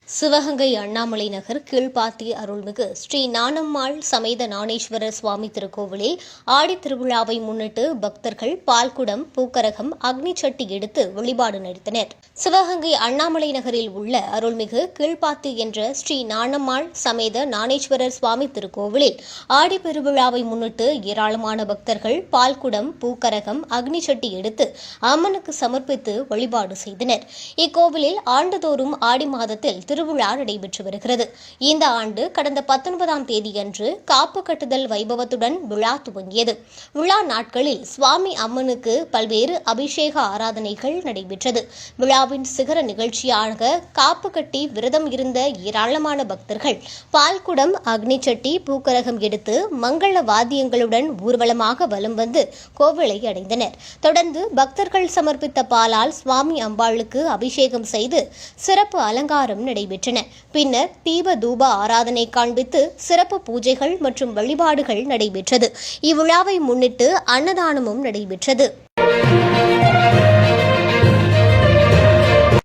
சிவகங்கை அண்ணாமலை நகர் கீழ்ப்பாத்தி அருள்மிகு ஸ்ரீ நானம்மாள் சமேத ஞானேஸ்வரர் சுவாமி திருக்கோவிலில் ஆடித் திருவிழாவை முன்னிட்டு பக்தர்கள் பால்குடம், பூக்கரகம், அக்னி சட்டி எடுத்து வழிபாடு நடத்தினர். சிவகங்கை அண்ணாமலை நகரில் உள்ள அருள்மிகு கீழ்ப்பாத்தி என்ற ஸ்ரீ நானம்மாள் சமேத ஞானேஸ்வரர் சுவாமி திருக்கோவிலில் ஆடி பெருவிழாவை முன்னிட்டு ஏராளமான பக்தர்கள் பால்குடம், பூக்கரகம், அக்னி சட்டி எடுத்து அம்மனுக்கு சமர்ப்பித்து வழிபாடு செய்தனர். இக்கோவிலில் ஆண்டுதோறும் ஆடி மாதத்தில் திருவிழா நடைபெற்று வருகிறது. இந்த ஆண்டு கடந்த 19ஆம் தேதியன்று காப்பு கட்டுதல் வைபவத்துடன் விழா துவங்கியது. விழா நாட்களில் சுவாமி அம்மனுக்கு பல்வேறு அபிஷேக ஆராதனைகள் நடைபெற்றது. விழாவின் சிகர நிகழ்ச்சியாக காப்பு கட்டி விரதம் இருந்த ஏராளமான பக்தர்கள் பால்குடம், அக்னி சட்டி, பூக்கரகம் எடுத்து மங்கள வாத்தியங்களுடன் ஊர்வலமாக வலம் வந்து கோவிலை அடைந்தனர். தொடர்ந்து பக்தர்கள் சமர்ப்பித்த பாலால் சுவாமி அம்பாளுக்கு அபிஷேகம் செய்து சிறப்பு அலங்காரம் நடைபெற்றன. பின்னர் தீப தூப ஆராதனை காண்பித்து சிறப்பு பூஜைகள் மற்றும் வழிபாடுகள் நடைபெற்றது. இவ்விழாவை முன்னிட்டு அன்னதானமும் நடைபெற்றது.